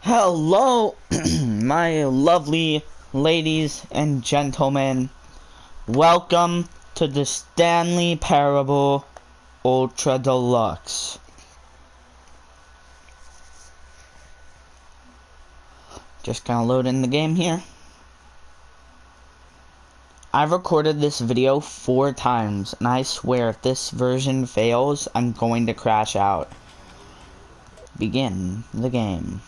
Hello, my lovely ladies and gentlemen. Welcome to the Stanley Parable Ultra Deluxe. Just gonna load in the game here. I've recorded this video 4 times, and I swear if this version fails, I'm going to crash out. Begin the game.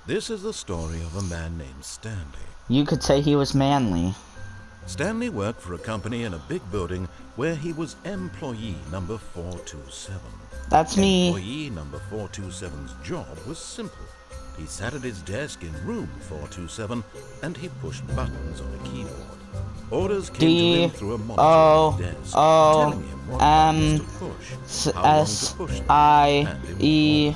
This is the story of a man named Stanley. You could say he was manly. Stanley worked for a company in a big building where he was employee number 427. That's me. Employee number 427's job was simple. He sat at his desk in room 427 and he pushed buttons on a keyboard. Orders came to him through a monitor on his desk, telling him what buttons to push, how long to push them, and important.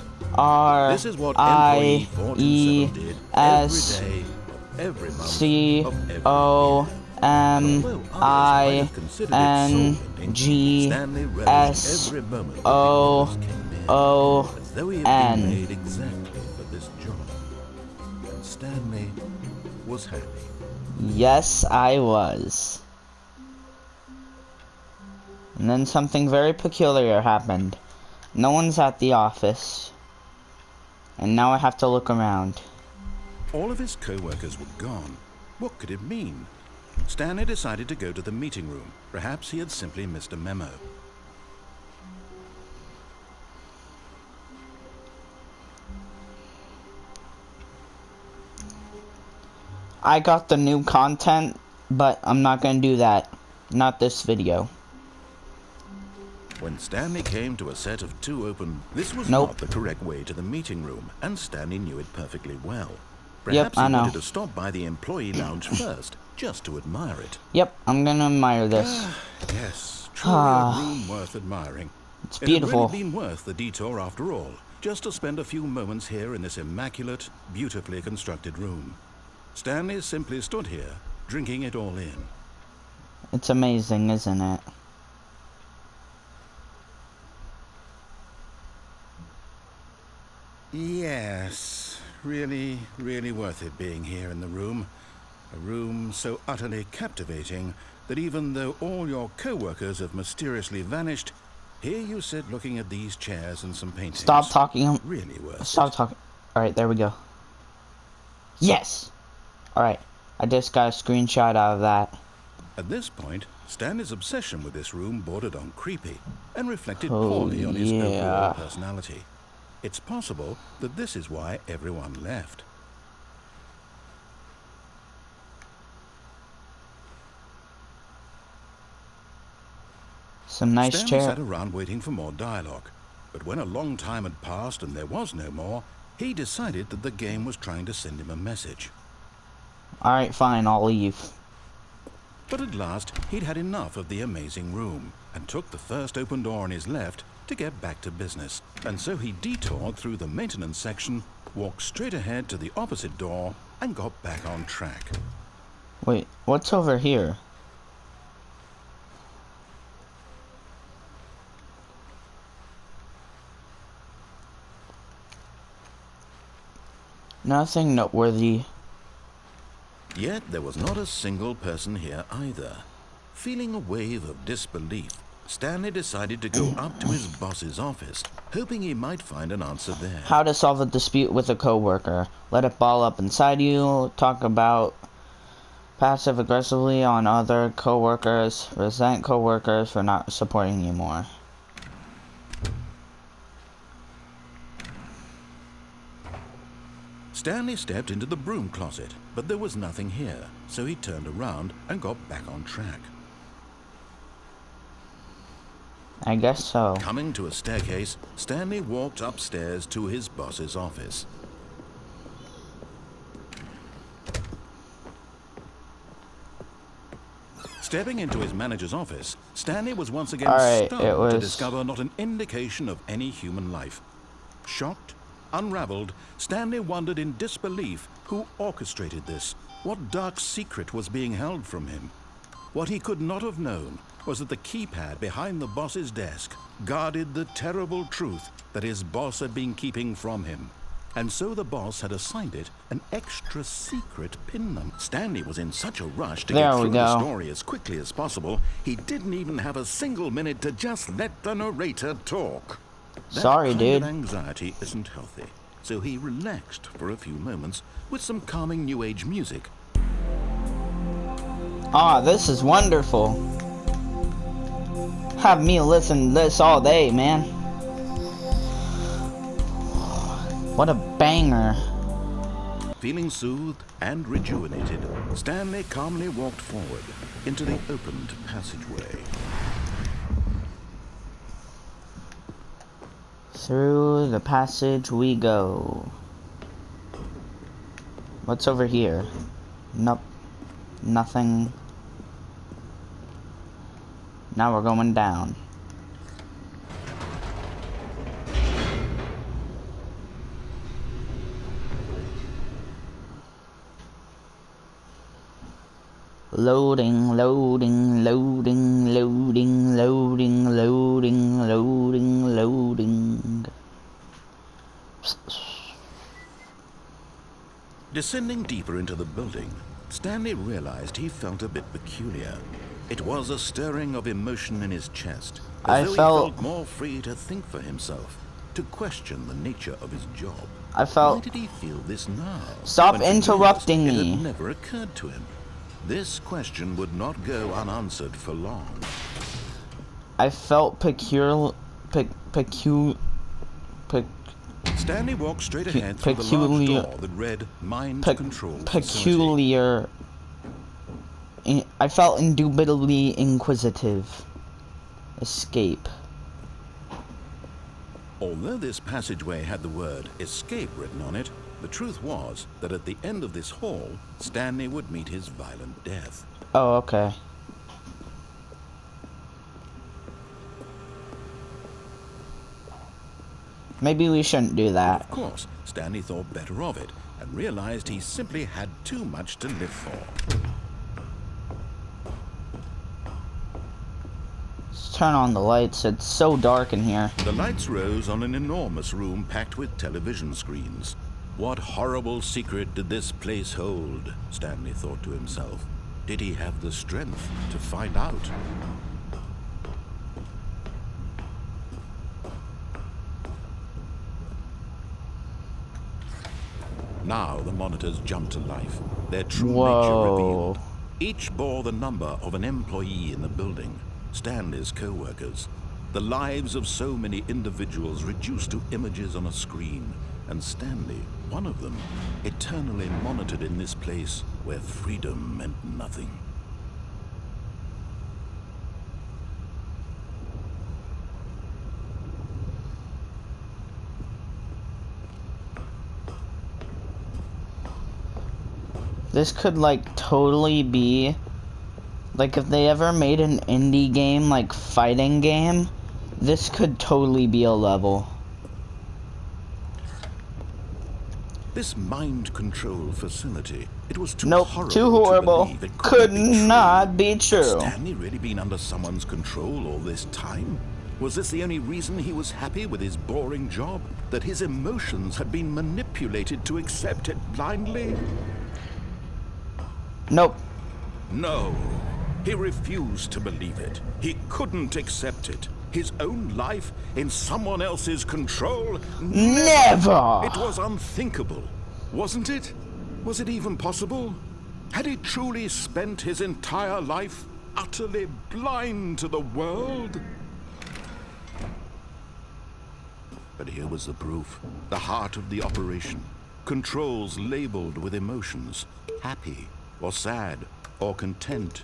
This is what employee 427 did every day of every month of every year. Although others might have considered it so mundane, Stanley relished every moment when orders came in, as though he had been made exactly for this job. And Stanley was happy. Yes, I was. And then something very peculiar happened. No one's at the office. And now I have to look around. All of his co-workers were gone. What could it mean? Stanley decided to go to the meeting room. Perhaps he had simply missed a memo. I got the new content, but I'm not gonna do that. Not this video. When Stanley came to a set of 2 open, this was not the correct way to the meeting room, and Stanley knew it perfectly well. Perhaps he wanted to stop by the employee lounge first, just to admire it. Yep, I'm gonna admire this. Yes, truly a room worth admiring. It's beautiful. It had really been worth the detour after all, just to spend a few moments here in this immaculate, beautifully constructed room. Stanley simply stood here, drinking it all in. It's amazing, isn't it? Yes, really, really worth it being here in the room. A room so utterly captivating that even though all your co-workers have mysteriously vanished, here you sit looking at these chairs and some paintings. Stop talking. Really worth it. Stop talking. Alright, there we go. Yes! Alright, I just got a screenshot out of that. At this point, Stanley's obsession with this room bordered on creepy and reflected poorly on his overall personality. It's possible that this is why everyone left. Some nice Stanley chair. sat around waiting for more dialogue, but when a long time had passed and there was no more, he decided that the game was trying to send him a message. Alright, fine, I'll leave. But at last, he'd had enough of the amazing room, and took the first open door on his left to get back to business. And so he detoured through the maintenance section, walked straight ahead to the opposite door, and got back on track. Wait, what's over here? Nothing noteworthy. Yet there was not a single person here either. Feeling a wave of disbelief, Stanley decided to go up to his boss's office, hoping he might find an answer there. How to solve a dispute with a coworker. Let it ball up inside you. Talk about passive aggressively on other coworkers. Resent coworkers for not supporting you more. Stanley stepped into the broom closet, but there was nothing here, so he turned around and got back on track. I guess so. Coming to a staircase, Stanley walked upstairs to his boss's office. Stepping into his manager's office, Stanley was once again Alright, stunned to discover not an indication of any human life. Shocked, unraveled, Stanley wondered in disbelief who orchestrated this, what dark secret was being held from him. What he could not have known was that the keypad behind the boss's desk guarded the terrible truth that his boss had been keeping from him. And so the boss had assigned it an extra secret PIN number. Stanley was in such a rush to get through the story as quickly as possible, he didn't even have a single minute to just let the narrator talk. Sorry, dude. That kind of anxiety isn't healthy, so he relaxed for a few moments with some calming new age music. Ah, this is wonderful. Have me listen to this all day, man. What a banger. Feeling soothed and rejuvenated, Stanley calmly walked forward into the opened passageway. Through the passage we go. What's over here? Nope. Nothing. Now we're going down. Loading, loading, loading, loading, loading, loading, loading, loading. Descending deeper into the building, Stanley realized he felt a bit peculiar. It was a stirring of emotion in his chest, as though he felt more free to think for himself, to question the nature of his job. Why did he feel this now? Stop interrupting me. It had never occurred to him. This question would not go unanswered for long. I felt Stanley walked straight ahead through the large door that read Mind Control Peculiar. I felt indubitably inquisitive. Escape. Although this passageway had the word escape written on it, the truth was that at the end of this hall, Stanley would meet his violent death. Oh, okay. Maybe we shouldn't do that. Of course, Stanley thought better of it and realized he simply had too much to live for. Let's turn on the lights. It's so dark in here. The lights rose on an enormous room packed with television screens. What horrible secret did this place hold? Stanley thought to himself. Did he have the strength to find out? Now the monitors jumped to life, their true nature revealed. Each bore the number of an employee in the building, Stanley's co-workers. The lives of so many individuals reduced to images on a screen, and Stanley, one of them, eternally monitored in this place where freedom meant nothing. This could like totally be like if they ever made an indie game like fighting game, this could totally be a level. This mind control facility, it was too horrible. Too horrible. To it could not be true. Had Stanley really been under someone's control all this time? Was this the only reason he was happy with his boring job? That his emotions had been manipulated to accept it blindly? Nope. No. He refused to believe it. He couldn't accept it. His own life in someone else's control? Never! It was unthinkable, wasn't it? Was it even possible? Had he truly spent his entire life utterly blind to the world? But here was the proof, the heart of the operation. Controls labeled with emotions, happy or sad or content,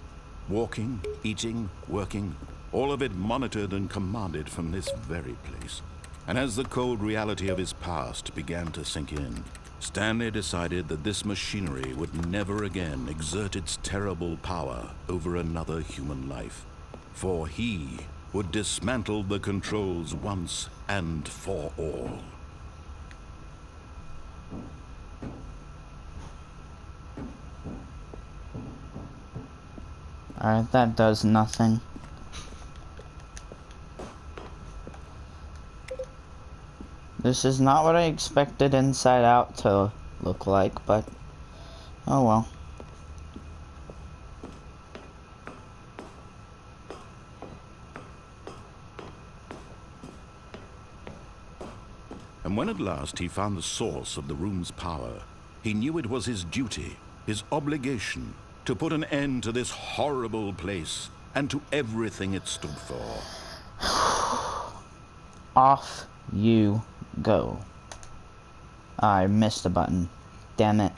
walking, eating, working, all of it monitored and commanded from this very place. And as the cold reality of his past began to sink in, Stanley decided that this machinery would never again exert its terrible power over another human life, for he would dismantle the controls once and for all. Alright, that does nothing. This is not what I expected Inside Out to look like, but oh well. And when at last he found the source of the room's power, he knew it was his duty, his obligation, to put an end to this horrible place and to everything it stood for. Off you go. I missed a button. Damn it.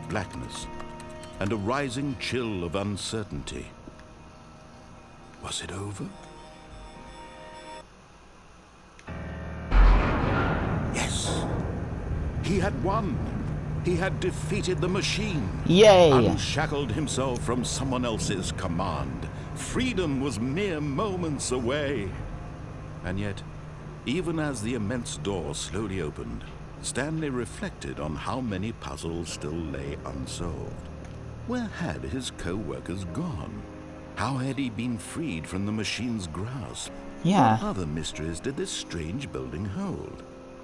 Blackness and a rising chill of uncertainty. Was it over? Yes! He had won! He had defeated the machine! Yay! Unshackled himself from someone else's command. Freedom was mere moments away. And yet, even as the immense door slowly opened, Stanley reflected on how many puzzles still lay unsolved. Where had his co-workers gone? How had he been freed from the machine's grasp? Yeah. What other mysteries did this strange building hold?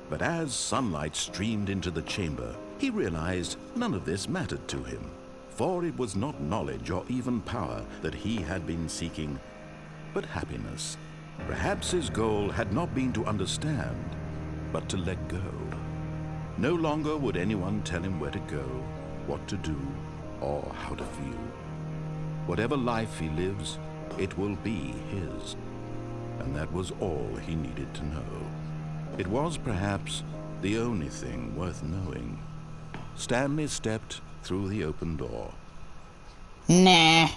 But as sunlight streamed into the chamber, he realized none of this mattered to him, for it was not knowledge or even power that he had been seeking, but happiness. Perhaps his goal had not been to understand, but to let go. No longer would anyone tell him where to go, what to do, or how to feel. Whatever life he lives, it will be his. And that was all he needed to know. It was perhaps the only thing worth knowing. Stanley stepped through the open door. Nah.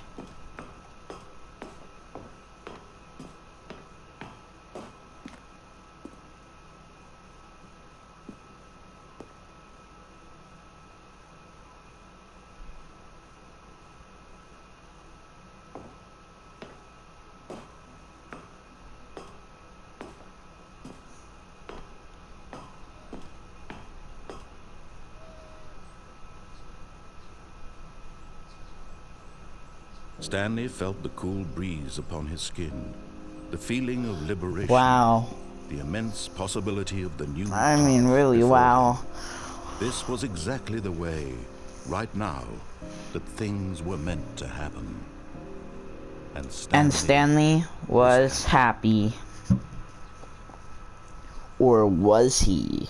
Stanley felt the cool breeze upon his skin, the feeling of liberation. Wow. The immense possibility of the new I mean, path really, before wow. him. This was exactly the way, right now, that things were meant to happen. And Stanley was happy. Or was he?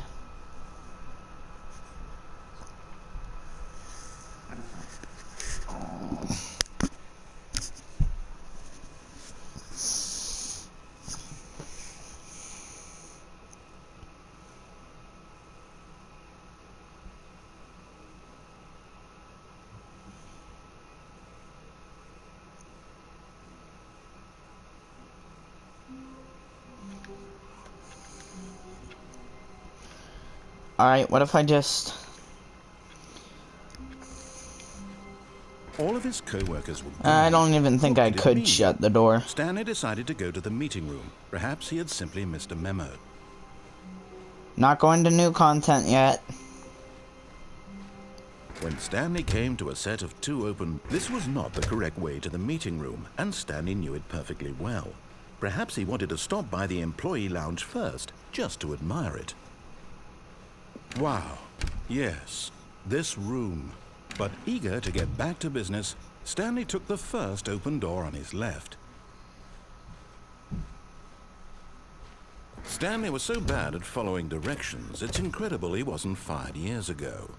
Alright, what if I just... All of his co-workers were gone. I don't even think What I did it could mean? shut the door. Stanley decided to go to the meeting room. Perhaps he had simply missed a memo. Not going to new content yet. When Stanley came to a set of two open... This was not the correct way to the meeting room, and Stanley knew it perfectly well. Perhaps he wanted to stop by the employee lounge first, just to admire it. Wow. Yes, this room. But eager to get back to business, Stanley took the first open door on his left. Stanley was so bad at following directions, it's incredible he wasn't fired years ago.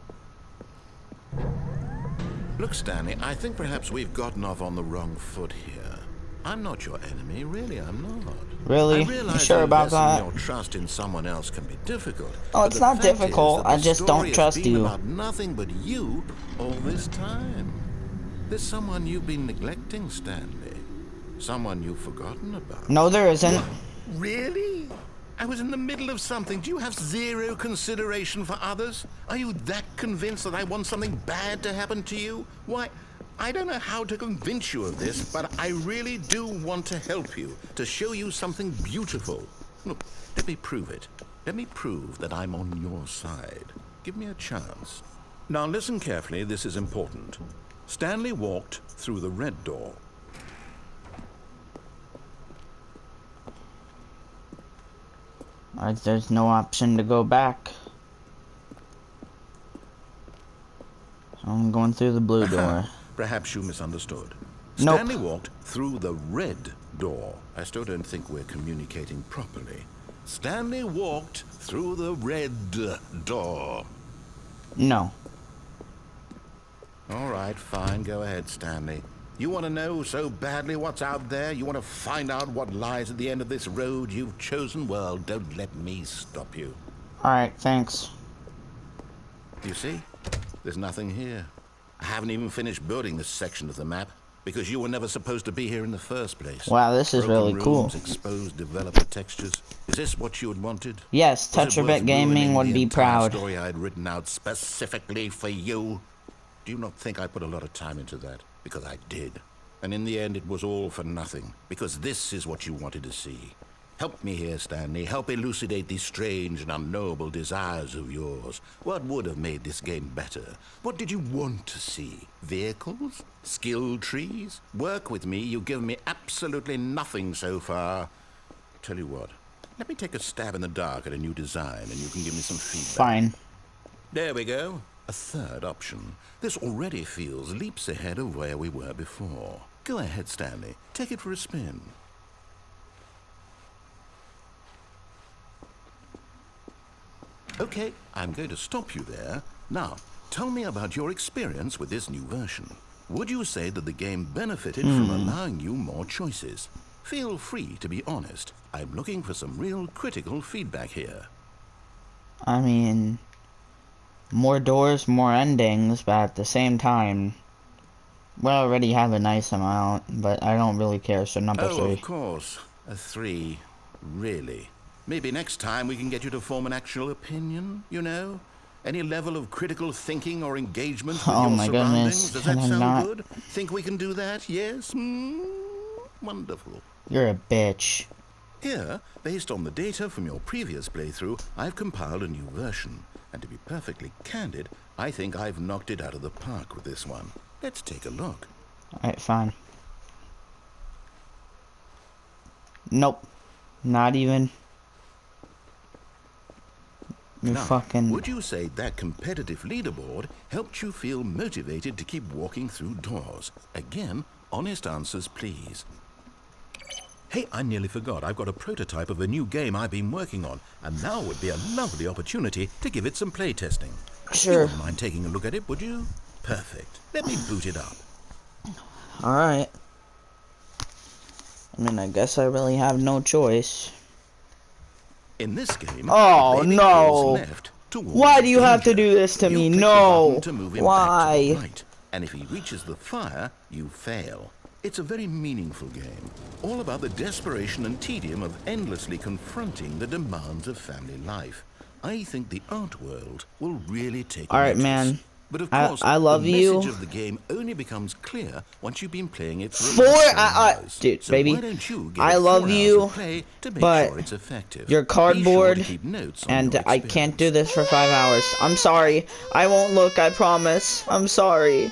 Look, Stanley, I think perhaps we've gotten off on the wrong foot here. I'm not your enemy, really, I'm not. Really? I realize You sure about that? your trust in someone else can be difficult. Oh, but it's the not fact is difficult. that I the just don't story has trust been you. about nothing but you all this time. There's someone you've been neglecting, Stanley. Someone you've forgotten about. No, there isn't. Really? I was in the middle of something. Do you have zero consideration for others? Are you that convinced that I want something bad to happen to you? Why, I don't know how to convince you of this, but I really do want to help you, to show you something beautiful. Look, let me prove it. Let me prove that I'm on your side. Give me a chance. Now listen carefully, this is important. Stanley walked through the red door. There's no option to go back. I'm going through the blue door. Perhaps you misunderstood. Nope. Stanley walked through the red door. I still don't think we're communicating properly. Stanley walked through the red door. No. All right, fine. Go ahead, Stanley. You want to know so badly what's out there? You want to find out what lies at the end of this road you've chosen? Well, don't let me stop you. Alright, thanks. You see? There's nothing here. I haven't even finished building this section of the map because you were never supposed to be here in the first place. Wow, this is Broken really cool. rooms, exposed developer textures. Is this what you had wanted? Yes, Was it worth Tetrabit Gaming ruining would the be entire proud. story I had written out specifically for you? Do you not think I put a lot of time into that? Because I did. And in the end, it was all for nothing. Because this is what you wanted to see. Help me here, Stanley. Help elucidate these strange and unknowable desires of yours. What would have made this game better? What did you want to see? Vehicles? Skill trees? Work with me. You've given me absolutely nothing so far. Tell you what. Let me take a stab in the dark at a new design, and you can give me some feedback. Fine. There we go. A third option. This already feels leaps ahead of where we were before. Go ahead, Stanley. Take it for a spin. Okay, I'm going to stop you there. Now, tell me about your experience with this new version. Would you say that the game benefited from allowing you more choices? Feel free to be honest. I'm looking for some real critical feedback here. I mean, more doors, more endings, but at the same time, we already have a nice amount, but I don't really care, so number 3. Of course. A 3. Really. Maybe next time we can get you to form an actual opinion, you know? Any level of critical thinking or engagement with your my surroundings. goodness. Does that Can I sound not? good? Think we can do that? Yes? Wonderful. You're a bitch. Here, based on the data from your previous playthrough, I've compiled a new version. And to be perfectly candid, I think I've knocked it out of the park with this one. Let's take a look. Alright, fine. Nope. Not even. You Now, fucking... would you say that competitive leaderboard helped you feel motivated to keep walking through doors? Again, honest answers, please. Hey, I nearly forgot. I've got a prototype of a new game I've been working on, and now would be a lovely opportunity to give it some playtesting. Sure. You wouldn't mind taking a look at it, would you? Perfect. Let me boot it up. Alright. I mean, I guess I really have no choice. In this game, Oh, the baby no. goes left towards Why do you have to danger. do this to You me? click the No. button to move him Why? back to the right, and if he reaches the fire, you fail. It's a very meaningful game, all about the desperation and tedium of endlessly confronting the demands of family life. I think the art world will really take Alright, notice. man. But of course, I love the you. message of the game only becomes clear once you've been playing it for Four about 7 hours. dude, So baby, why don't you give I it 4 love hours you, of play to make but sure it's effective. you're Be sure to cardboard, keep notes on and your I can't do experience. this for 5 hours. I'm sorry. I won't look, I promise. I'm sorry.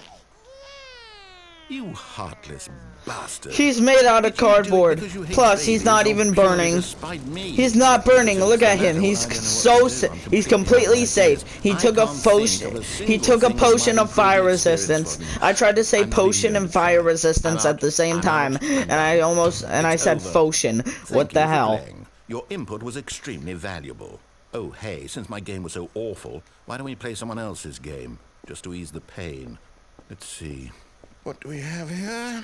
You heartless bastard. He's made out of Did you do it cardboard. because you hate Plus, he's babies not or even purely burning. to spite me? He's not burning. Because Look it's at the him. matter He's when I don't know so what to do. safe. I'm He's completely completely out of safe. ideas. He I took a can't potion. think of a He single took a thing that might potion of improve fire the experience resistance. for me. I tried to say I'm not even potion going and to try. fire I'm resistance out. at the same I'm time, out. and I It's said over. potion. Thank What the you for hell? playing. Your input was extremely valuable. Oh, hey, since my game was so awful, why don't we play someone else's game, just to ease the pain? Let's see. What do we have here?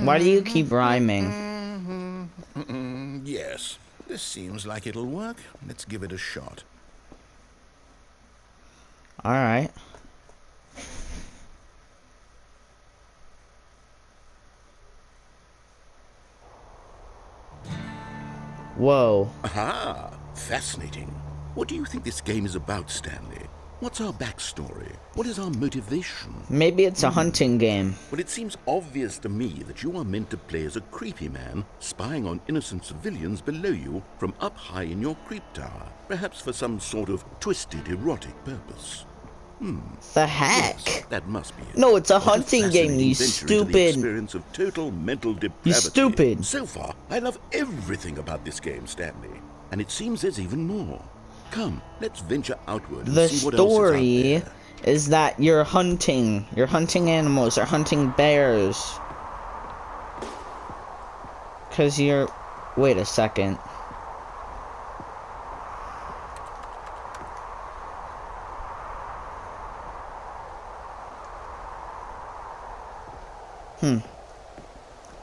Why do you keep rhyming? Yes, this seems like it'll work. Let's give it a shot. Alright. Whoa. Aha! Fascinating. What do you think this game is about, Stanley? What's our backstory? What is our motivation? Maybe it's a hunting game. Well, it seems obvious to me that you are meant to play as a creepy man, spying on innocent civilians below you from up high in your creep tower, perhaps for some sort of twisted, erotic purpose. The heck? Yes, that must be it. No, it's a What hunting game, fascinating you venture into the stupid. experience of total mental depravity. You stupid. So far, I love everything about this game, Stanley. And it seems there's even more. Come, let's venture outward and The see what else is out story there. is that you're hunting. You're hunting animals. You're hunting bears. Cause you're... Wait a second.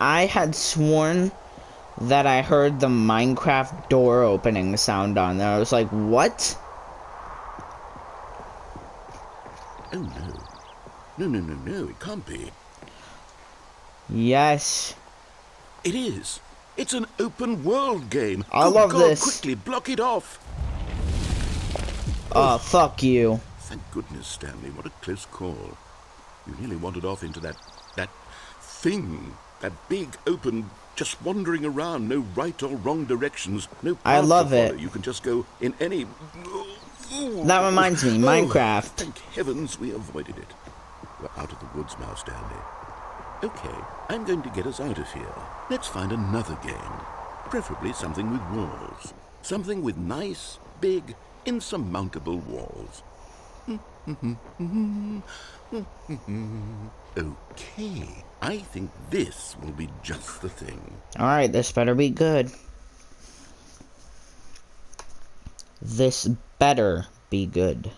I had sworn that I heard the Minecraft door opening sound on there. I was like, what? Oh no. No, it can't be. Yes. It is. It's an open world game. I Oh love God, this. Quickly, block it off. Oh, fuck you. Thank goodness, Stanley. What a close call. You nearly wandered off into that thing. That big, open, just wandering around, no right or wrong directions, no path I love to follow. it. You can just go in any... That reminds me, Minecraft. Thank heavens we avoided it. We're out of the woods now, Stanley. Okay, I'm going to get us out of here. Let's find another game. Preferably something with walls. Something with nice, big, insurmountable walls. Okay, I think this will be just the thing. Alright, this better be good. This better be good.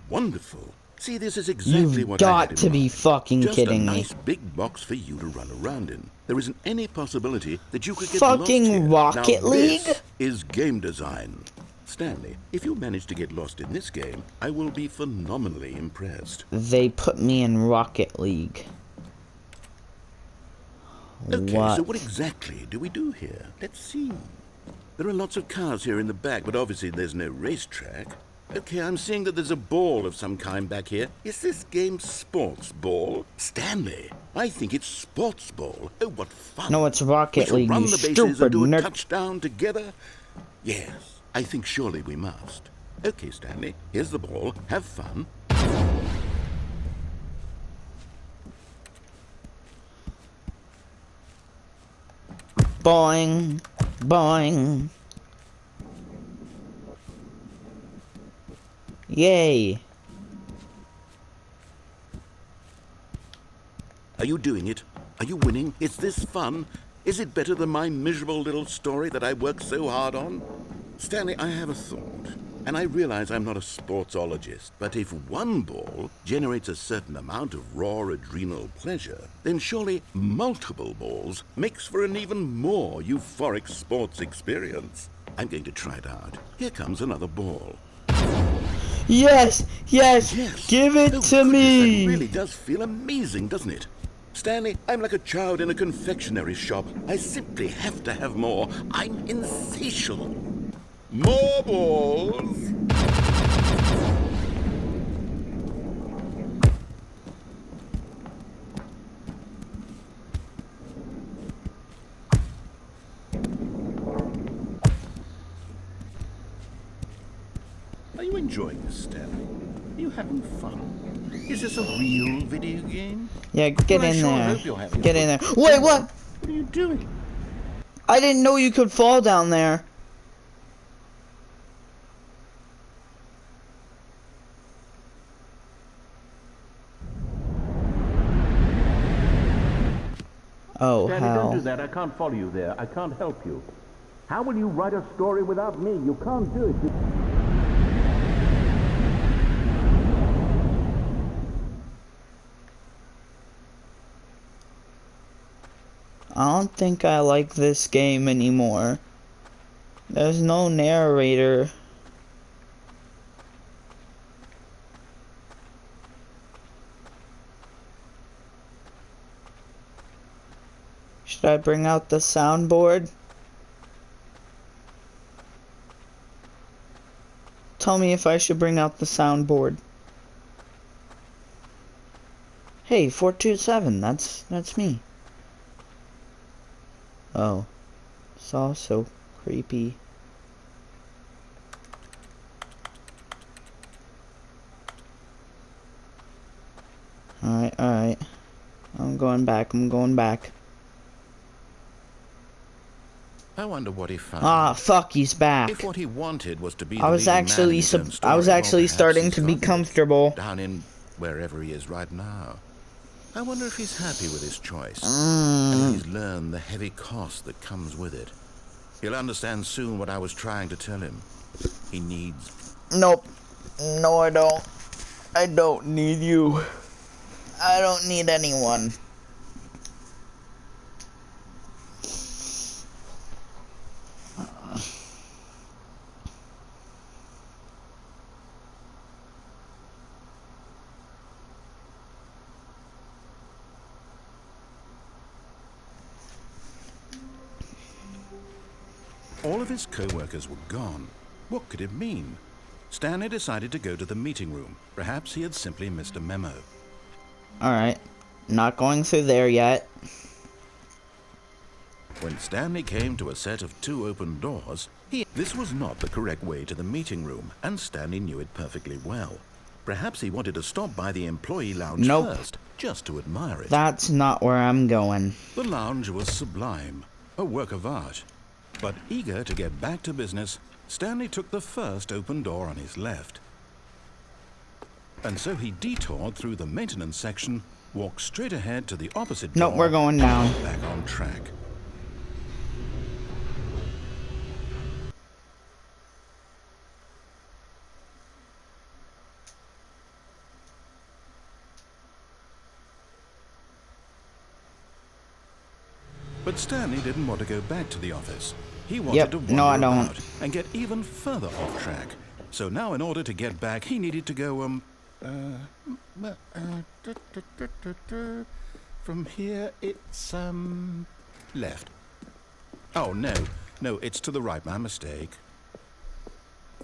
Wonderful. See, this is exactly You've what I had got in to be mind. fucking Just kidding a me. nice big box for you to run around in. There isn't any possibility that you could get Fucking lost here. Rocket now, League? This is game design. Stanley, if you manage to get lost in this game, I will be phenomenally impressed. They put me in Rocket League. Okay, What? so what exactly do we do here? Let's see. There are lots of cars here in the back, but obviously there's no racetrack. Okay, I'm seeing that there's a ball of some kind back here. Is this game sports ball? Stanley, I think it's sports ball. Oh, what fun. No, it's We Rocket shall League, run you the bases and stupid do a nerd. touchdown together? Yes, I think surely we must. Okay, Stanley, here's the ball. Have fun. Boing. Boing. Yay. Are you doing it? Are you winning? Is this fun? Is it better than my miserable little story that I worked so hard on? Stanley, I have a thought. And I realize I'm not a sportsologist, but if one ball generates a certain amount of raw adrenal pleasure, then surely multiple balls makes for an even more euphoric sports experience. I'm going to try it out. Here comes another ball. Yes, yes, Yes. give it Oh, to goodness, me. That really does feel amazing, doesn't it? Stanley, I'm like a child in a confectionery shop. I simply have to have more. I'm insatiable. More balls. Are you enjoying this, Stanley? Are you having fun? Is this a real video game? Yeah, get Well, I in sure there. hope you're having Get a in there. good- Wait, what? What are you doing? I didn't know you could fall down there. Oh, Danny, don't do hell. that. I can't follow you there. I can't help you. How will you write a story without me? You can't do it. I don't think I like this game anymore. There's no narrator. Should I bring out the soundboard? Tell me if I should bring out the soundboard. Hey, 427, that's me. Oh. It's all so creepy. Alright. I'm going back. I wonder what he found. Ah, fuck, he's back. If what he wanted was to be I was actually starting to be comfortable. Down in wherever he is right now. I wonder if he's happy with his choice. Mm. And if he's learned the heavy cost that comes with it. He'll understand soon what I was trying to tell him. He needs... Nope. No, I don't. I don't need you. I don't need anyone. All of his co-workers were gone. What could it mean? Stanley decided to go to the meeting room. Perhaps he had simply missed a memo. Alright. Not going through there yet. When Stanley came to a set of 2 open doors, this was not the correct way to the meeting room, and Stanley knew it perfectly well. Perhaps he wanted to stop by the employee lounge first, just to admire it. That's not where I'm going. The lounge was sublime, a work of art. But eager to get back to business, Stanley took the first open door on his left. And so he detoured through the maintenance section, walked straight ahead to the opposite door. Nope, we're going down. Back on track. But Stanley didn't want to go back to the office. He wanted to wander about and get even further off track. So now in order to get back, he needed to go, from here it's, left. Oh, no, it's to the right, my mistake.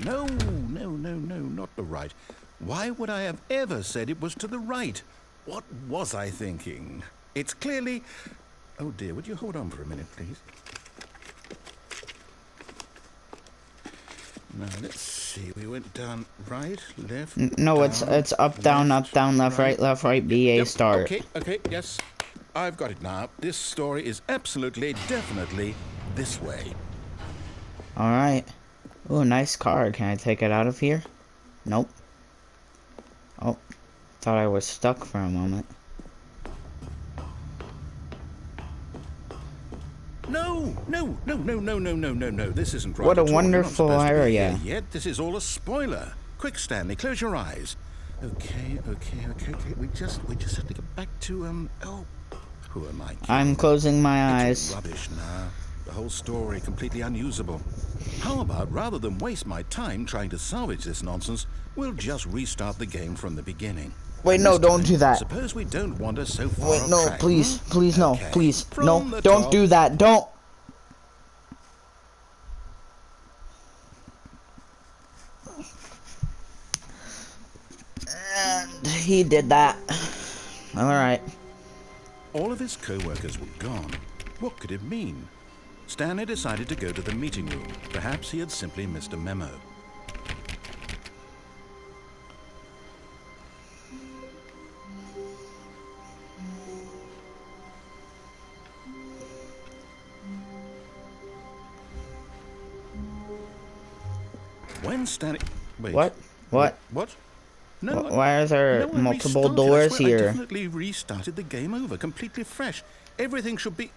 No, not the right. Why would I have ever said it was to the right? What was I thinking? It's clearly... Oh dear, would you hold on for a minute, please? Now, let's see. We went down right, left, No, down, it's up, down, left, right, BA, yep, start. Okay, yes. I've got it now. This story is absolutely, definitely this way. Alright. Ooh, nice card. Can I take it out of here? Nope. Oh, thought I was stuck for a moment. No. This isn't right. What a wonderful area. Yet this is all a spoiler. Quick, Stanley, close your eyes. Okay. We just have to get back to oh, who am I kidding? I'm closing my It's eyes. rubbish now. The whole story completely unusable. How about rather than waste my time trying to salvage this nonsense, we'll just restart the game from the beginning. Wait, no, don't do that. Suppose we don't wander so far Wait, off no, track, please, hmm? please, no, Okay. please, From no, the don't top. do that, don't. And he did that. Alright. All of his co-workers were gone. What could it mean? Stanley decided to go to the meeting room. Perhaps he had simply missed a memo. When Stanley... Wait. What? What? What? No. Why are there No, I multiple restarted. I doors swear I here? definitely restarted the game over, completely fresh. Everything should be...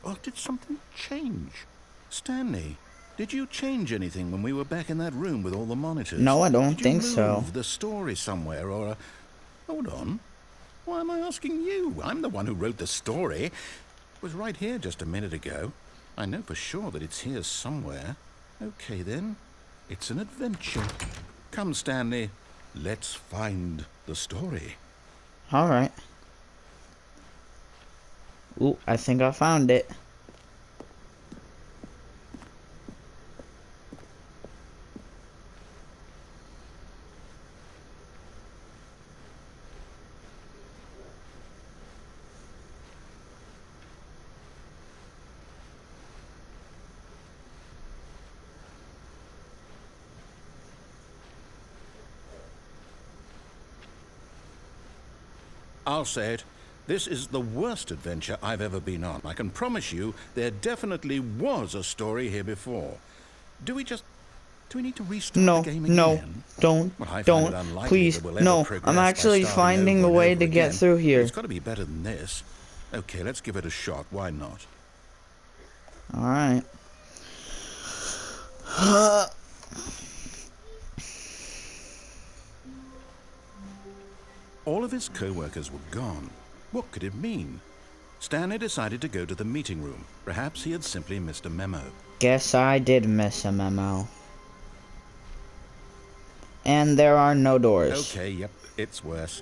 Or did something change? Stanley, did you change anything when we were back in that room with all the monitors? No, I don't Did think you so. move the story somewhere or Hold on. Why am I asking you? I'm the one who wrote the story. was right here just a minute ago. I know for sure that it's here somewhere. Okay then, it's an adventure. Come, Stanley, let's find the story. Alright. Ooh, I think I found it. I'll say it. This is the worst adventure I've ever been on. I can promise you there definitely was a story here before. Do we need to restart the game again? No, don't, Well, I find don't, it unlikely please, that we'll ever no, progress I'm by actually starting finding over a and way over to get again. through here. It's got to be better than this. Okay, let's give it a shot. Why not? Alright. All of his co-workers were gone. What could it mean? Stanley decided to go to the meeting room. Perhaps he had simply missed a memo. Guess I did miss a memo. And there are no doors. Okay, yep, it's worse.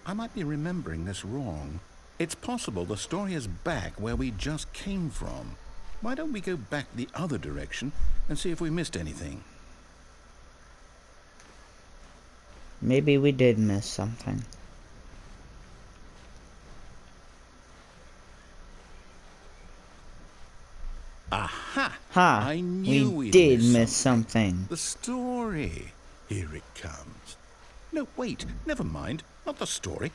I might be remembering this wrong. It's possible the story is back where we just came from. Why don't we go back the other direction and see if we missed anything? Maybe we did miss something. Aha! Ha! I knew we we'd did miss miss something. The story. Here it comes. No, wait, never mind. Not the story.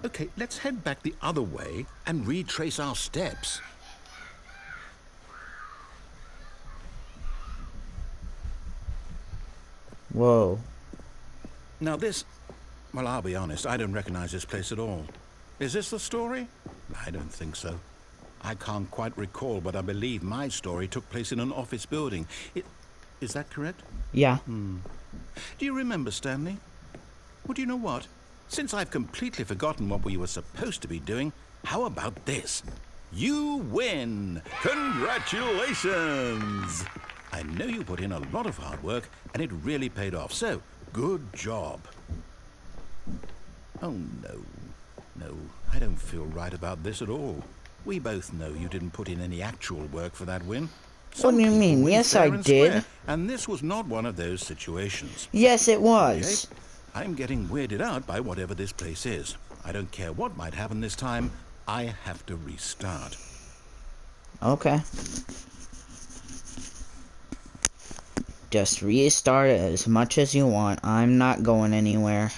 Okay, let's head back the other way and retrace our steps. Whoa. Now this... Well, I'll be honest, I don't recognize this place at all. Is this the story? I don't think so. I can't quite recall, but I believe my story took place in an office building. Is that correct? Yeah. Do you remember, Stanley? Well, do you know what? Since I've completely forgotten what we were supposed to be doing, how about this? You win! Congratulations! I know you put in a lot of hard work, and it really paid off, so good job. Oh, no. No, I don't feel right about this at all. We both know you didn't put in any actual work for that win. What do you mean? Yes, I did. And this was not one of those situations. Yes, it was. Okay? I'm getting weirded out by whatever this place is. I don't care what might happen this time. I have to restart. Okay. Just restart it as much as you want. I'm not going anywhere.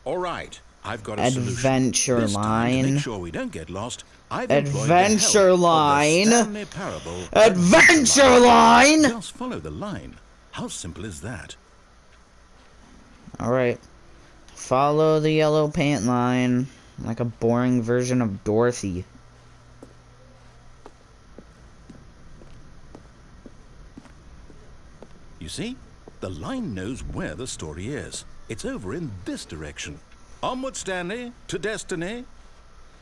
All right. I've got a solution. Adventure This time, to line. make sure we don't get lost, I've Adventure line. Parable. Adventure line. Just follow the line. How simple is that? Alright. Follow the yellow paint line. Like a boring version of Dorothy. You see? The line knows where the story is. It's over in this direction. Onward, Stanley, to destiny.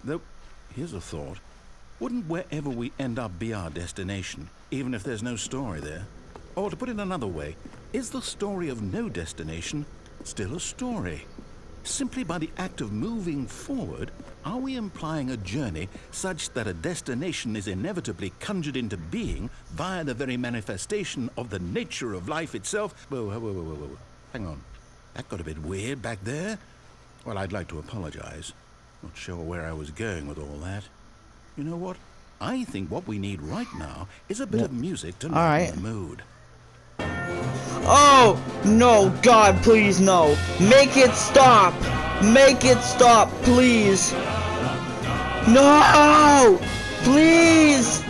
Though, here's a thought. Wouldn't wherever we end up be our destination, even if there's no story there? Or to put it another way, is the story of no destination still a story? Simply by the act of moving forward, are we implying a journey such that a destination is inevitably conjured into being via the very manifestation of the nature of life itself? Whoa. Hang on. That got a bit weird back there. Well, I'd like to apologize. Not sure where I was going with all that. You know what? I think what we need right now is a bit of music to lighten the mood. Oh, no, God, please, no. Make it stop. Make it stop, please. No! Please!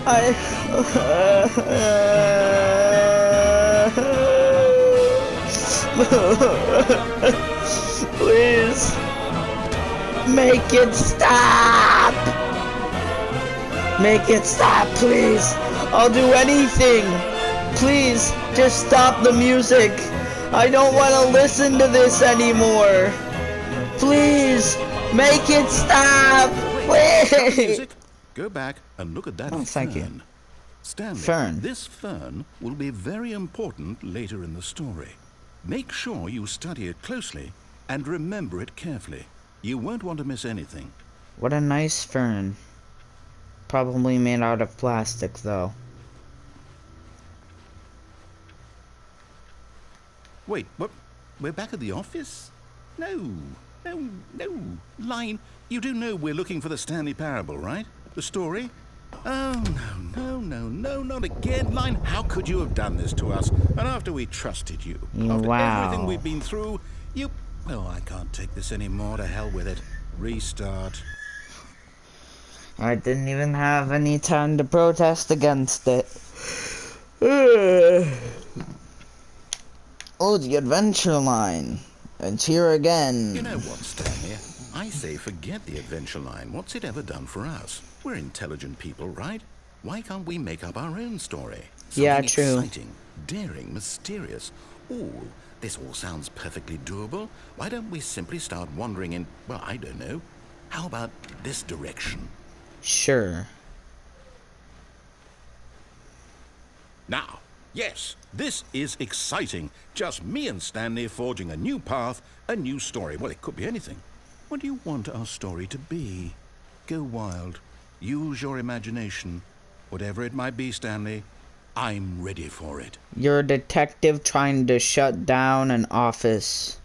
Please. Make it stop. Make it stop, please. I'll do anything. Please, just stop the music. I don't want to listen to this anymore. Please, Make it stop! Please! Music. Go back and look at that Oh, thank you. fern. Stanley, Fern. this fern will be very important later in the story. Make sure you study it closely and remember it carefully. You won't want to miss anything. What a nice fern. Probably made out of plastic, though. Wait, what? We're back at the office? No. Line, you do know we're looking for the Stanley Parable, right? The story? Oh, no, not again. Line, how could you have done this to us? And after we trusted you, after everything we've been through, you... Oh, I can't take this anymore. To hell with it. Restart. I didn't even have any time to protest against it. Oh, the adventure line. It's here again. You know what, Stanley? I say forget the adventure line. What's it ever done for us? We're intelligent people, right? Why can't we make up our own story? Yeah, Something true. Exciting, daring, mysterious. Ooh, this all sounds perfectly doable. Why don't we simply start wandering in, well, I don't know. How about this direction? Sure. Now, yes, this is exciting. Just me and Stanley forging a new path, a new story. Well, it could be anything. What do you want our story to be? Go wild. Use your imagination. Whatever it might be, Stanley, I'm ready for it. You're a detective trying to shut down an office.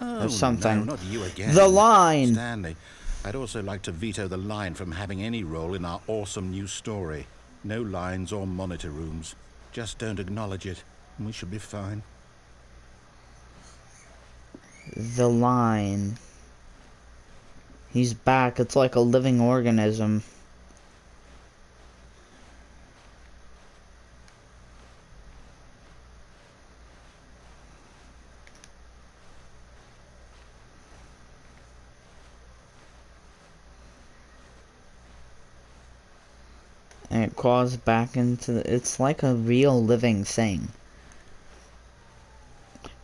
Oh, something. No, not you again. The line! Stanley, I'd also like to veto the line from having any role in our awesome new story. No lines or monitor rooms. Just don't acknowledge it, and we should be fine. The line. He's back. It's like a living organism. And it crawls back into the, it's like a real living thing.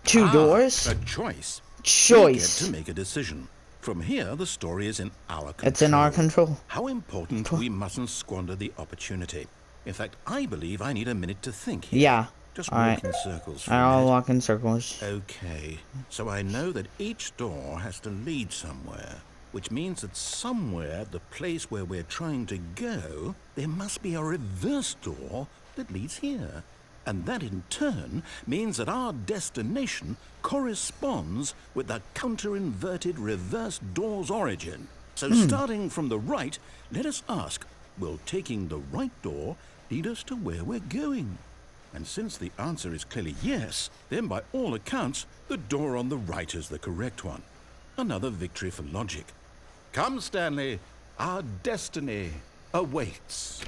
Two doors? A choice. Choice. We get to make a decision. From here, the story is in our control. It's in our control. How important we mustn't squander the opportunity. In fact, I believe I need a minute to think here. Yeah. Just All walk right. in circles for a I'll minute. walk in circles. Okay, so I know that each door has to lead somewhere, which means that somewhere, the place where we're trying to go, there must be a reverse door that leads here. And that in turn means that our destination corresponds with the counter-inverted reverse door's origin. So starting from the right, let us ask, will taking the right door lead us to where we're going? And since the answer is clearly yes, then by all accounts, the door on the right is the correct one. Another victory for logic. Come, Stanley, our destiny awaits.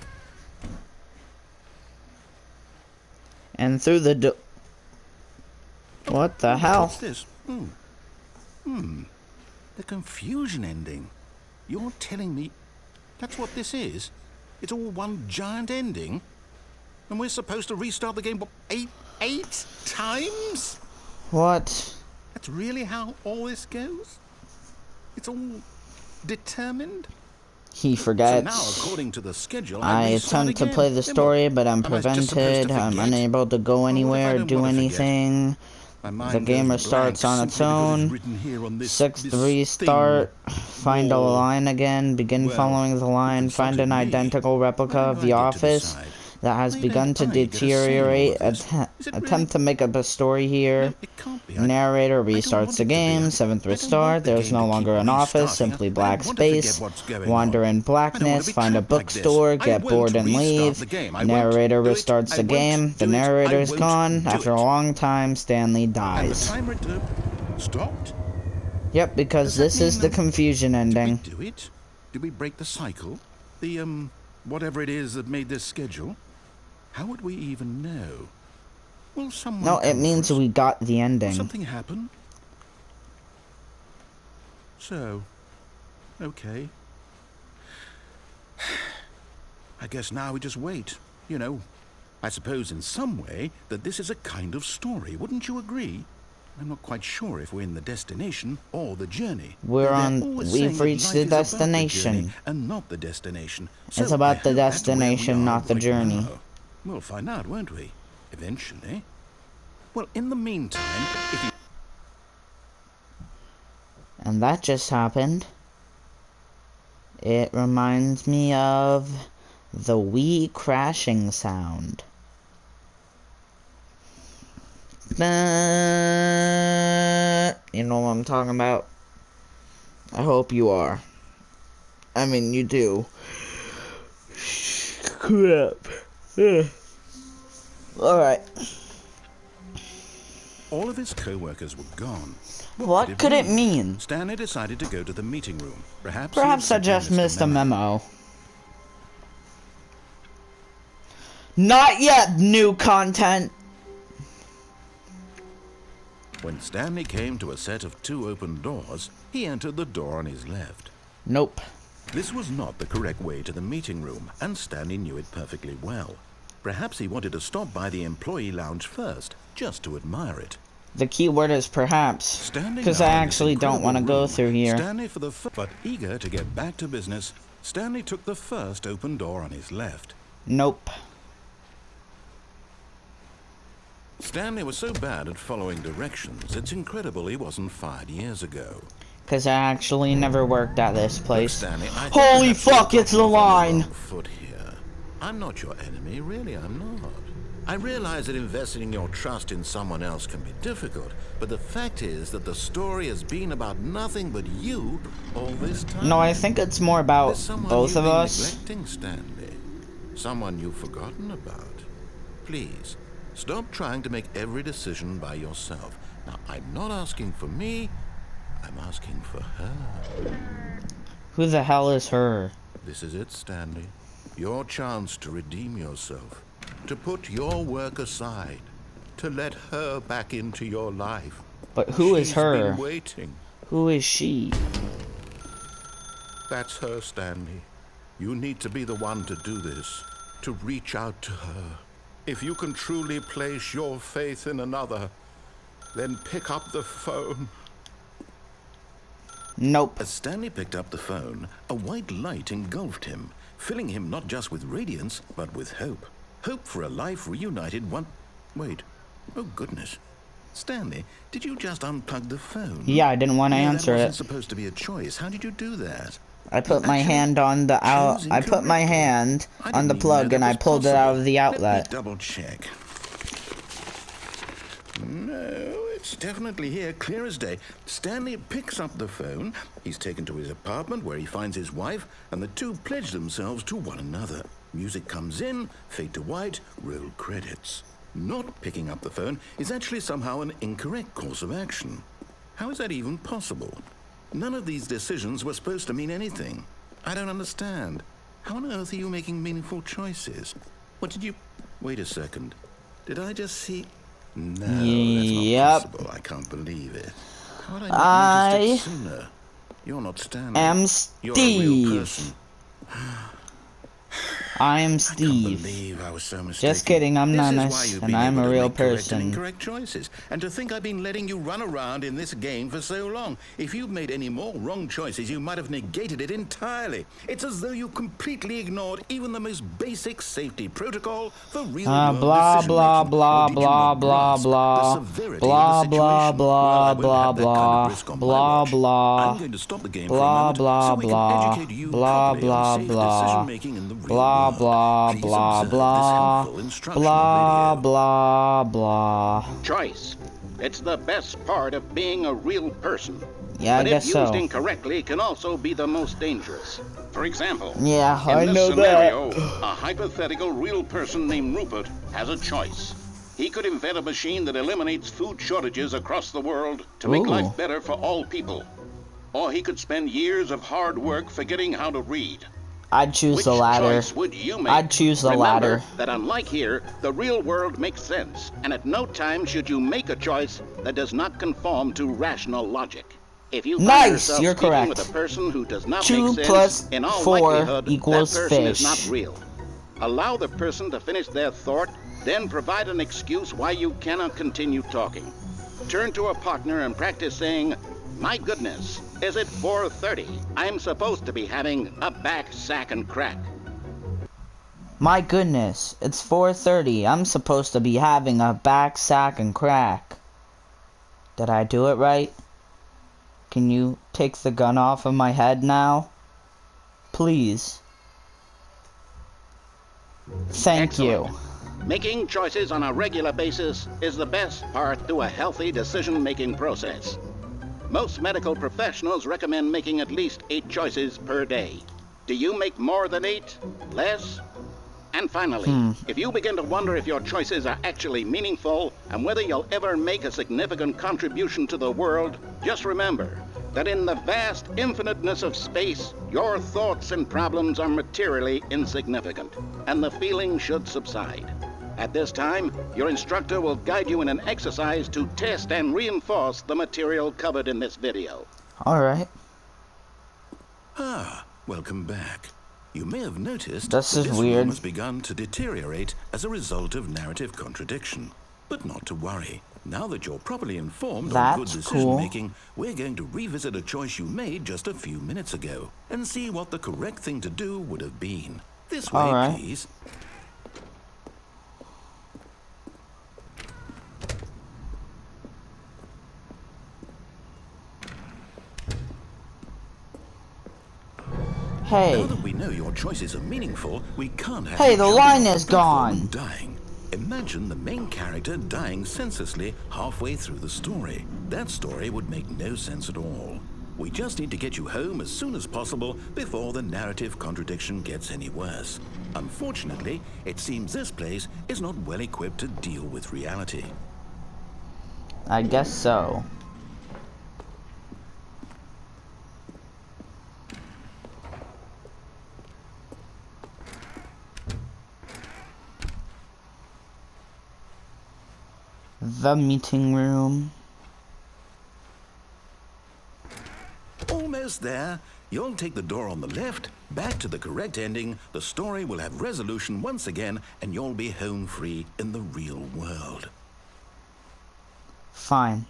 And through the door. What the hell? What's this? The confusion ending. You're telling me that's what this is? It's all one giant ending? And we're supposed to restart the game, what, eight times? What? That's really how all this goes? It's all determined? He So forgets. now, according to the schedule, I restart attempt to again. play the Then story, what? but I'm Am I just supposed to prevented. I'm forget? unable to go Well, what if I anywhere, don't do wanna forget? anything. My mind The game goes restarts blank on its simply because it's own. written here on this 6 this 3 start. thing. Find a Wall. line again. Begin Well, following the line. you Find consulted an me. identical replica When of do the I get to office decide? that has Why begun don't to I get a say in all of deteriorate. this? Is it really? Attempt to make up a story here. No, it can't be. I Narrator don't restarts want the it to be. game. I 7th don't want restart. the There's game no to keep longer an office. restarting. Simply I don't black want to forget space. what's going Wander on. in I don't want blackness. to be Find a trapped like this. bookstore. I Get won't bored and restart leave. the game. I won't Narrator do it. restarts I the won't game. The do it. narrator I is won't gone. do After it. a long time, Stanley And the dies. timer stopped? Yep, because Does that this is mean the that- confusion Did we ending. do it? Did we break the cycle? The, whatever it is that made this schedule? How would we even know? Will someone No, it come means for us? we got the Will ending. something happen? So, okay. I guess now we just wait. You know, I suppose in some way that this is a kind of story. Wouldn't you agree? I'm not quite sure if we're in the destination or the journey. We've We've reached the destination. And not the destination. It's So about I the hope that's where we destination, are not the right journey. now. We'll find out, won't we? Eventually. Well, in the meantime, if you... And that just happened. It reminds me of the Wii crashing sound. You know what I'm talking about? I hope you are. I mean, you do. Crap. Alright. all of his co-workers were gone. What could it mean? Stanley decided to go to the meeting room. Perhaps I just missed a memo. Not yet, new content. When Stanley came to a set of 2 open doors, he entered the door on his left. Nope. This was not the correct way to the meeting room, and Stanley knew it perfectly well. Perhaps he wanted to stop by the employee lounge first, just to admire it. The key word is perhaps, because I actually don't want to go through here. Stanley but eager to get back to business, Stanley took the first open door on his left. Nope. Stanley was so bad at following directions, it's incredible he wasn't fired years ago. Because I actually never worked at this place. Stanley, Holy fuck, it's the line! Foot here. I'm not your enemy, really, I'm not. I realize that investing your trust in someone else can be difficult, but the fact is that the story has been about nothing but you all this time. No, I think it's more about both of us. Neglecting, Stanley. Someone you've forgotten about. Please, stop trying to make every decision by yourself. Now, I'm not asking for me, I'm asking for her. Who the hell is her? This is it, Stanley. Your chance to redeem yourself. To put your work aside. To let her back into your life. But who is her? She's been waiting. Who is she? That's her, Stanley. You need to be the one to do this. To reach out to her. If you can truly place your faith in another, then pick up the phone. Nope. As Stanley picked up the phone, a white light engulfed him, filling him not just with radiance, but with hope. Hope for a life reunited one... Wait. Oh, goodness. Stanley, did you just unplug the phone? Yeah, I didn't want to answer that it. wasn't supposed to be a choice. How did you do that? I put my hand on the I put my hand on the plug and I pulled it out of the outlet. Let me double check. No, it's definitely here, clear as day. Stanley picks up the phone. He's taken to his apartment where he finds his wife, and the two pledge themselves to one another. Music comes in, fade to white, roll credits. Not picking up the phone is actually somehow an incorrect course of action. How is that even possible? None of these decisions were supposed to mean anything. I don't understand. How on earth are you making meaningful choices? What did you... Wait a second. Did I just see... No, that's not possible. I can't believe it. How did I not notice it sooner? You're not Stanley. Am You're a real Steve. person. I am I can't Steve. believe I was so mistaken. Just kidding, I'm This is Nanas, why you've and been I'm able a to real make correct and person. incorrect choices. And to think I've been letting you run around in this game for so long. If you'd made any more wrong choices, you might have negated it entirely. It's as though you completely ignored even the most basic safety protocol for real world Blah decision blah making. blah Or did you blah not blah grasp blah the severity blah of the blah situation? blah Well, I won't blah have that kind blah of risk on my blah watch. blah I'm going to stop the game blah for a moment blah so we can blah educate you blah properly on blah safe blah decision-making in the real blah world. blah Please blah observe this blah helpful instructional blah video. blah blah. Choice. It's the best part of being a real person. Yeah, I but guess if used so. incorrectly, can also be the most dangerous. For example, Yeah, I in this know scenario, that. a hypothetical real person named Rupert has a choice. He could invent a machine that eliminates food shortages across the world to make Ooh. life better for all people. Or he could spend years of hard work forgetting how to read. I'd choose Which the latter. choice would you make? I'd choose the Remember latter. that unlike here, the real world makes sense, and at no time should you make a choice that does not conform to rational logic. If you find Nice, yourself you're speaking correct. with a person who does not 2 make sense, plus in all 4 likelihood, equals that person fish. is not real. Allow the person to finish their thought, then provide an excuse why you cannot continue talking. turn to a partner and practice saying, "My goodness, is it 4:30? I'm supposed to be having a back, sack, and crack." My goodness, it's 4:30. I'm supposed to be having a back, sack, and crack. Did I do it right? Can you take the gun off of my head now? Please. Thank you. Making choices on a regular basis is the best part to a healthy decision-making process. Most medical professionals recommend making at least 8 choices per day. Do you make more than 8? Less? And finally, if you begin to wonder if your choices are actually meaningful and whether you'll ever make a significant contribution to the world, just remember that in the vast infiniteness of space, your thoughts and problems are materially insignificant, and the feeling should subside. At this time, your instructor will guide you in an exercise to test and reinforce the material covered in this video. Alright. Ah, welcome back. You may have noticed This that is this weird. room has begun to deteriorate as a result of narrative contradiction. But not to worry. Now that you're properly informed on good That's decision-making, we're going to revisit a choice you made just a few minutes ago and see what the correct thing to do would have been. This way, Alright. please. Hey. Now that we know your choices are meaningful, we can't have Hey, you the jumping line off is the platform gone. and dying. Imagine the main character dying senselessly halfway through the story. That story would make no sense at all. We just need to get you home as soon as possible before the narrative contradiction gets any worse. Unfortunately, it seems this place is not well equipped to deal with reality. I guess so. The meeting room. Almost there. You'll take the door on the left, back to the correct ending, the story will have resolution once again, and you'll be home free in the real world. Fine.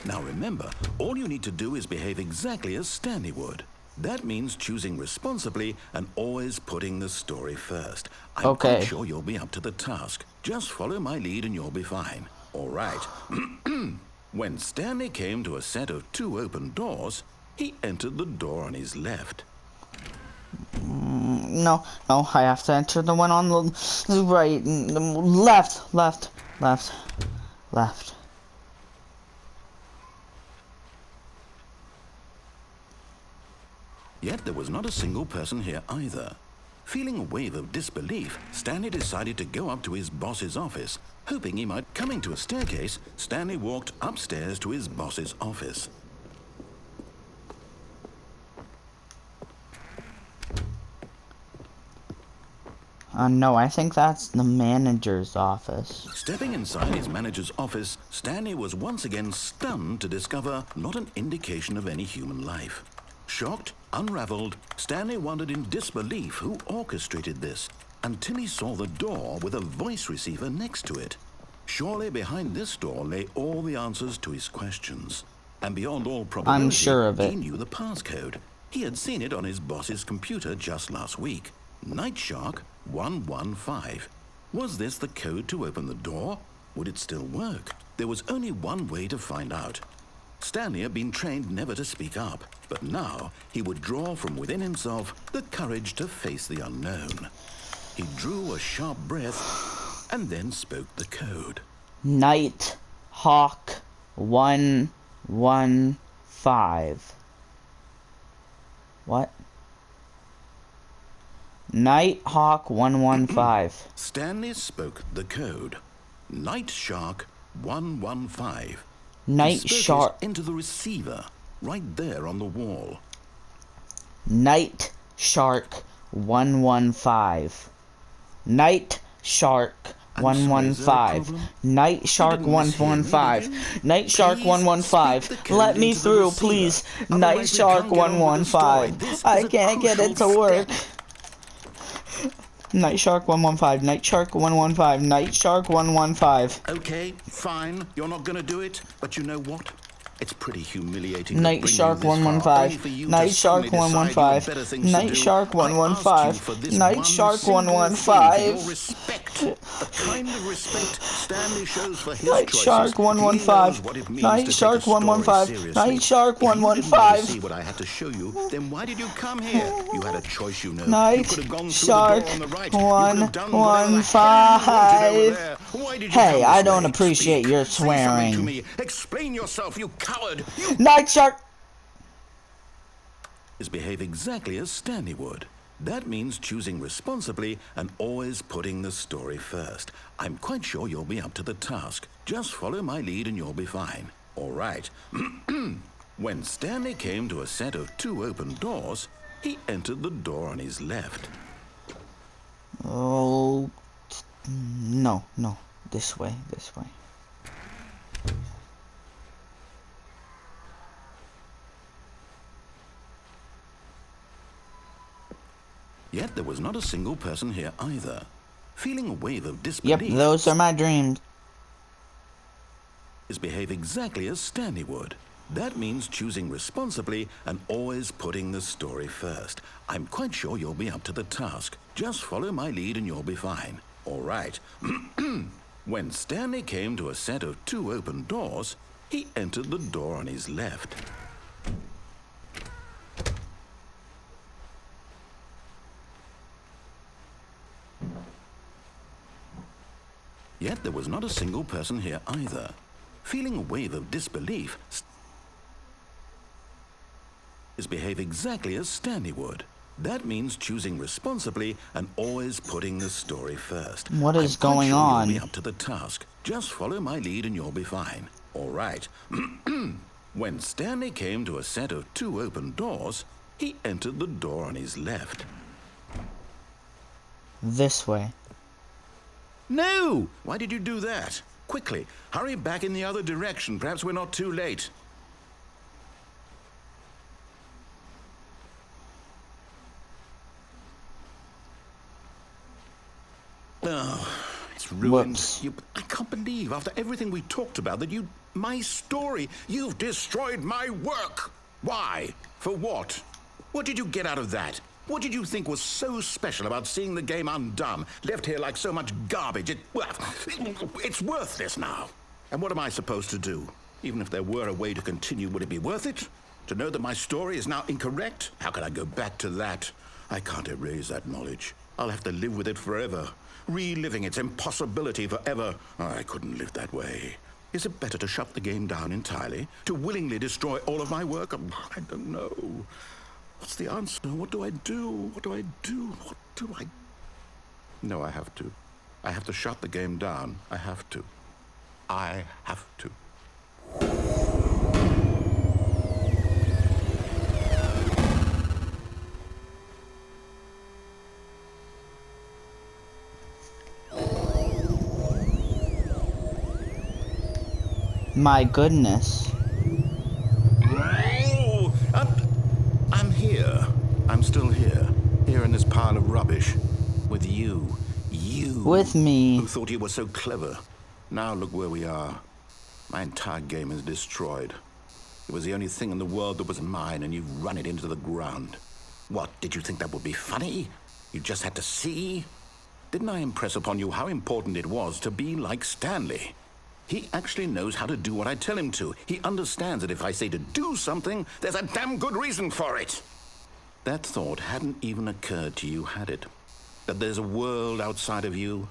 Now remember, all you need to do is behave exactly as Stanley would. That means choosing responsibly and always putting the story first. I'm Okay. quite sure you'll be up to the task. Just follow my lead and you'll be fine. All right. When Stanley came to a set of 2 open doors, he entered the door on his left. No, I have to enter the one on the right, left. Yet there was not a single person here either. Feeling a wave of disbelief, Stanley decided to go up to his boss's office. Hoping he might coming to a staircase, Stanley walked upstairs to his boss's office. No, I think that's the manager's office. Stepping inside his manager's office, Stanley was once again stunned to discover not an indication of any human life. Shocked, unraveled, Stanley wondered in disbelief who orchestrated this, until he saw the door with a voice receiver next to it. Surely behind this door lay all the answers to his questions. And beyond all probability, I'm sure of it. he knew the passcode. He had seen it on his boss's computer just last week. Night Shark 115. Was this the code to open the door? Would it still work? There was only one way to find out. Stanley had been trained never to speak up, but now he would draw from within himself the courage to face the unknown. He drew a sharp breath and then spoke the code. Night Hawk 115. What? Night Hawk 115. Stanley spoke the code. Night Shark 115. Night He spoke Shark. it into the receiver, right there on the wall. Night Shark 115. Night Shark I'm sorry, is there a 115. problem? Night Shark didn't mishear me, 115. did you? Night Shark Please 115. speak the code Let me into the through, receiver. please. Otherwise Night we Shark can't get on with the story. 115. This is I a can't get it to crucial work. step. Night Shark 115. Night Shark 115. Night Shark 115. Okay, fine. You're not gonna do it, but you know what? It's pretty humiliating. to Night bring Shark you this far, only for 115. you to Night Shark suddenly decide you have better 115. things to Night do. Shark I asked you 115. for this Night one Shark single thing, 115. your respect. The kind of respect Stanley shows for his Night choices. Shark He knows 115. what it means Night to take Shark a story 115. seriously. Night Shark If you didn't want to 115. see what I had to show you, then why did you come here? You had a choice, you know. You Night could have gone through Shark the door on the right. You could have done whatever the hell you 115. wanted over there. Why did you Hey, come I this don't way? appreciate Speak. your Say something swearing. to me. Explain yourself, you coward. You Night Shark. behave exactly as Stanley would. That means choosing responsibly and always putting the story first. I'm quite sure you'll be up to the task. Just follow my lead and you'll be fine. All right. When Stanley came to a set of 2 open doors, he entered the door on his left. Oh, no. This way. Yet there was not a single person here either. Feeling a wave of disbelief, Yep, those are my dreams. behave exactly as Stanley would. That means choosing responsibly and always putting the story first. I'm quite sure you'll be up to the task. Just follow my lead and you'll be fine. All right. When Stanley came to a set of 2 open doors, he entered the door on his left. Yet there was not a single person here either. Feeling a wave of disbelief, behave exactly as Stanley would. That means choosing responsibly and always putting the story first. What is I'm quite going sure on? You'll be up to the task. Just follow my lead and you'll be fine. All right. When Stanley came to a set of 2 open doors, he entered the door on his left. This way. No! Why did you do that? Quickly, hurry back in the other direction. Perhaps we're not too late. Oh, it's ruined. Whoops. I can't believe, after everything we talked about, that my story, you've destroyed my work. Why? For what? What did you get out of that? What did you think was so special about seeing the game undone, left here like so much garbage? It's worthless now. And what am I supposed to do? Even if there were a way to continue, would it be worth it? To know that my story is now incorrect? How can I go back to that? I can't erase that knowledge. I'll have to live with it forever, reliving its impossibility forever. I couldn't live that way. Is it better to shut the game down entirely? To willingly destroy all of my work? I don't know. What's the answer? What do I do? What do I do? What do I... No, I have to. I have to shut the game down. I have to. I have to. My goodness. Oh, I'm here. I'm still here. Here in this pile of rubbish. With you. You. With me. Who thought you were so clever. Now look where we are. My entire game is destroyed. It was the only thing in the world that was mine, and you've run it into the ground. What, did you think that would be funny? You just had to see? Didn't I impress upon you how important it was to be like Stanley? He actually knows how to do what I tell him to. He understands that if I say to do something, there's a damn good reason for it. That thought hadn't even occurred to you, had it? That there's a world outside of you?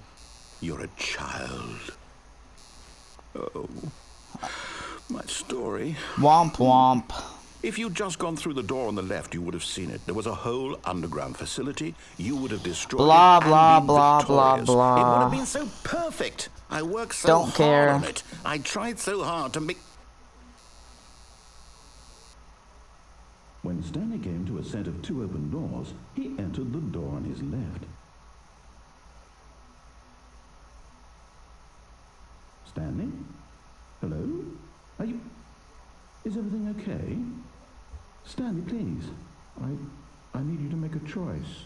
You're a child. Oh, my story. Womp womp. If you'd just gone through the door on the left, you would have seen it. There was a whole underground facility. You would have destroyed Blah, it and blah, been blah, victorious. blah, It would blah. have been so perfect. I worked so Don't hard care. on it. I tried so hard to make... When Stanley came to a set of 2 open doors, he entered the door on his left. Stanley? Hello? Are you... Is everything okay? Stanley, please. I need you to make a choice.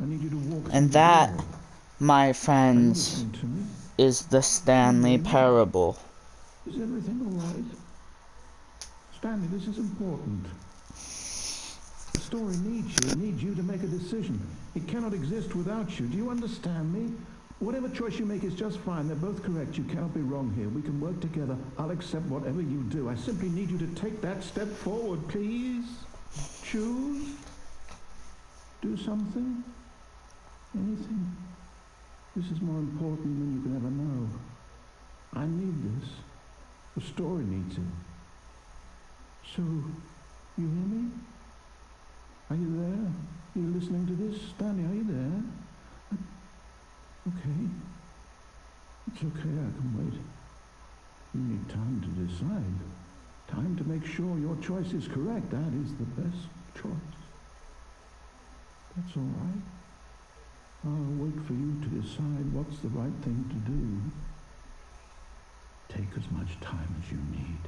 I need you to walk through And the that, door. my Are you friends, listening to me? is the Stanley Parable. Is everything all right? Stanley, this is important. The story needs you. It needs you to make a decision. It cannot exist without you. Do you understand me? Whatever choice you make is just fine. They're both correct. You cannot be wrong here. We can work together. I'll accept whatever you do. I simply need you to take that step forward, please. Choose. Do something. Anything. This is more important than you can ever know. I need this. The story needs it. So, you hear me? Are you there? Are you listening to this? Stanley, are you there? Okay. It's okay, I can wait. You need time to decide. Time to make sure your choice is correct. That is the best choice. That's all right. I'll wait for you to decide what's the right thing to do. Take as much time as you need.